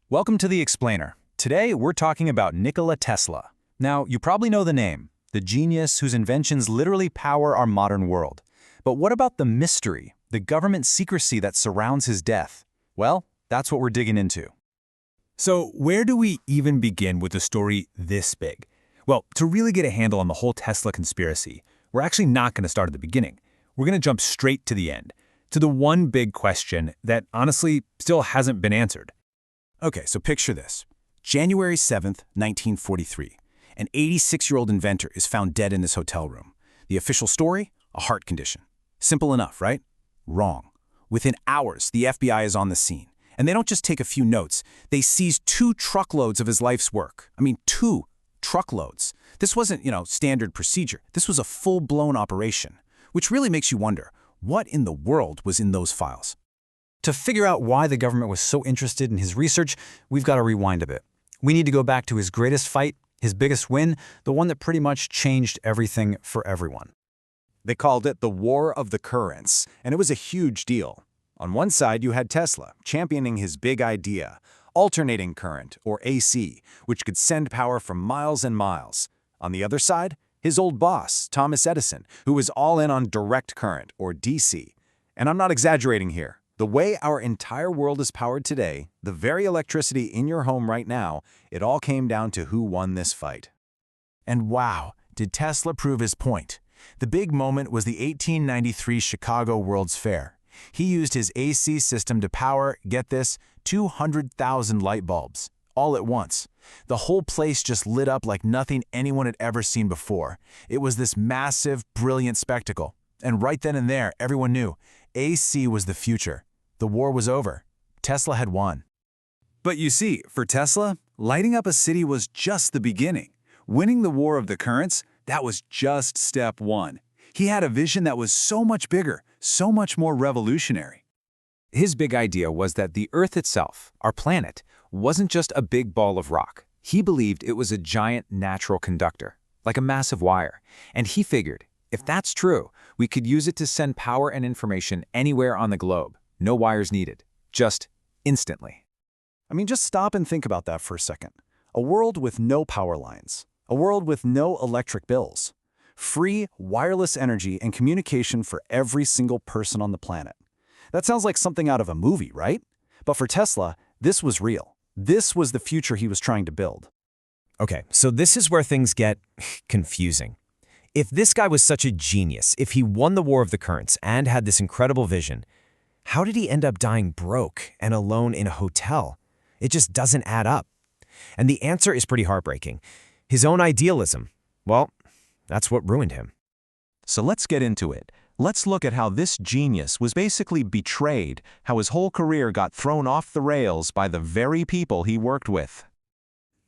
Welcome to The Explainer. Today, we're talking about Nikola Tesla. Now, you probably know the name, the genius whose inventions literally power our modern world. But what about the mystery, the government secrecy that surrounds his death? Well, that's what we're digging into. So, where do we even begin with a story this big? Well, to really get a handle on the whole Tesla conspiracy, we're actually not going to start at the beginning. We're going to jump straight to the end, to the one big question that honestly still hasn't been answered. Okay, so picture this. January 7th, 1943. An 86-year-old inventor is found dead in his hotel room. The official story? A heart condition. Simple enough, right? Wrong. Within hours, the FBI is on the scene. And they don't just take a few notes. They seize 2 truckloads of his life's work. 2 truckloads. This wasn't, standard procedure. This was a full-blown operation. Which really makes you wonder, what in the world was in those files? To figure out why the government was so interested in his research, we've got to rewind a bit. We need to go back to his greatest fight, his biggest win, the one that pretty much changed everything for everyone. They called it the War of the Currents, and it was a huge deal. On one side, you had Tesla, championing his big idea, alternating current, or AC, which could send power for miles and miles. On the other side, his old boss, Thomas Edison, who was all in on direct current, or DC. And I'm not exaggerating here. The way our entire world is powered today, the very electricity in your home right now, it all came down to who won this fight. And wow, did Tesla prove his point. The big moment was the 1893 Chicago World's Fair. He used his AC system to power, get this, 200,000 light bulbs, all at once. The whole place just lit up like nothing anyone had ever seen before. It was this massive, brilliant spectacle. And right then and there, everyone knew AC was the future. The war was over. Tesla had won. But you see, for Tesla, lighting up a city was just the beginning. Winning the War of the Currents, that was just step one. He had a vision that was so much bigger, so much more revolutionary. His big idea was that the Earth itself, our planet, wasn't just a big ball of rock. He believed it was a giant natural conductor, like a massive wire. And he figured, if that's true, we could use it to send power and information anywhere on the globe. No wires needed. Just instantly. Just stop and think about that for a second. A world with no power lines. A world with no electric bills. Free, wireless energy and communication for every single person on the planet. That sounds like something out of a movie, right? But for Tesla, this was real. This was the future he was trying to build. Okay, so this is where things get confusing. If this guy was such a genius, if he won the War of the Currents and had this incredible vision, how did he end up dying broke and alone in a hotel? It just doesn't add up. And the answer is pretty heartbreaking. His own idealism, well, that's what ruined him. So let's get into it. Let's look at how this genius was basically betrayed, how his whole career got thrown off the rails by the very people he worked with.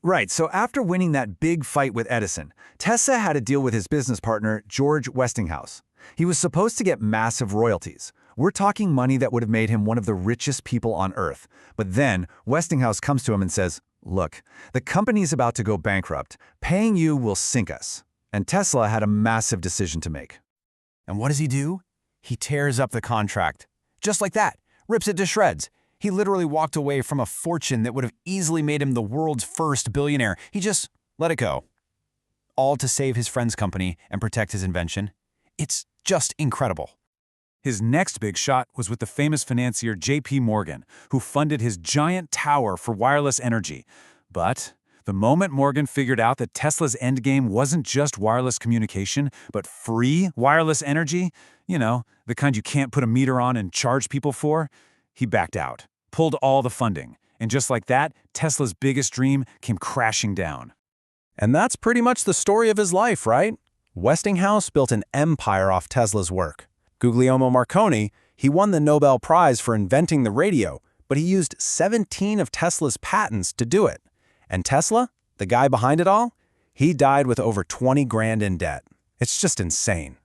Right, so after winning that big fight with Edison, Tesla had to deal with his business partner, George Westinghouse. He was supposed to get massive royalties. We're talking money that would have made him one of the richest people on Earth. But then, Westinghouse comes to him and says, "Look, the company's about to go bankrupt. Paying you will sink us." And Tesla had a massive decision to make. And what does he do? He tears up the contract. Just like that, rips it to shreds. He literally walked away from a fortune that would have easily made him the world's first billionaire. He just let it go. All to save his friend's company and protect his invention. It's just incredible. His next big shot was with the famous financier J.P. Morgan, who funded his giant tower for wireless energy. But the moment Morgan figured out that Tesla's endgame wasn't just wireless communication, but free wireless energy, the kind you can't put a meter on and charge people for, he backed out, pulled all the funding. And just like that, Tesla's biggest dream came crashing down. And that's pretty much the story of his life, right? Westinghouse built an empire off Tesla's work. Guglielmo Marconi, he won the Nobel Prize for inventing the radio, but he used 17 of Tesla's patents to do it. And Tesla, the guy behind it all, he died with over 20 grand in debt. It's just insane.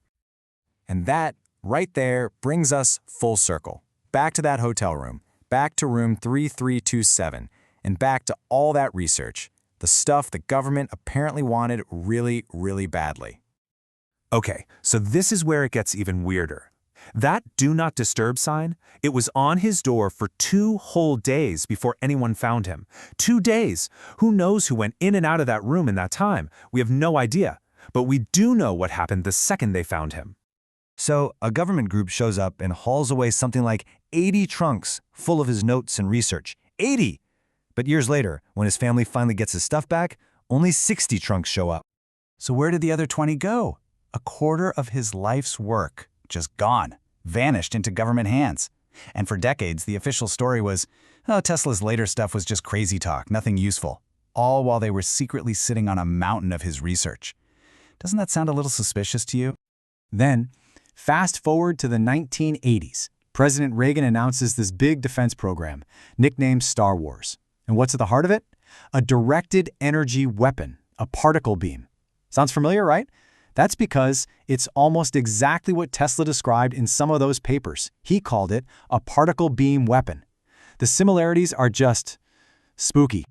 And that, right there, brings us full circle. Back to that hotel room, back to room 3327, and back to all that research, the stuff the government apparently wanted really, really badly. Okay, so this is where it gets even weirder. That Do Not Disturb sign, it was on his door for 2 whole days before anyone found him. 2 days! Who knows who went in and out of that room in that time? We have no idea. But we do know what happened the second they found him. So, a government group shows up and hauls away something like 80 trunks full of his notes and research. 80! But years later, when his family finally gets his stuff back, only 60 trunks show up. So where did the other 20 go? A quarter of his life's work, just gone, vanished into government hands. And for decades, the official story was, oh, Tesla's later stuff was just crazy talk, nothing useful. All while they were secretly sitting on a mountain of his research. Doesn't that sound a little suspicious to you? Then, fast forward to the 1980s. President Reagan announces this big defense program, nicknamed Star Wars. And what's at the heart of it? A directed energy weapon, a particle beam. Sounds familiar, right? That's because it's almost exactly what Tesla described in some of those papers. He called it a particle beam weapon. The similarities are just spooky.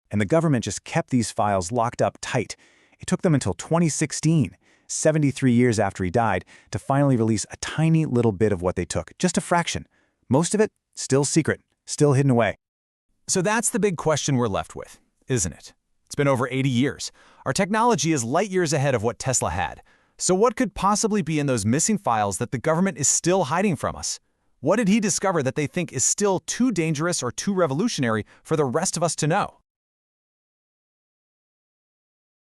And the government just kept these files locked up tight. It took them until 2016, 73 years after he died, to finally release a tiny little bit of what they took, just a fraction. Most of it still secret, still hidden away. So that's the big question we're left with, isn't it? It's been over 80 years. Our technology is light years ahead of what Tesla had. So what could possibly be in those missing files that the government is still hiding from us? What did he discover that they think is still too dangerous or too revolutionary for the rest of us to know?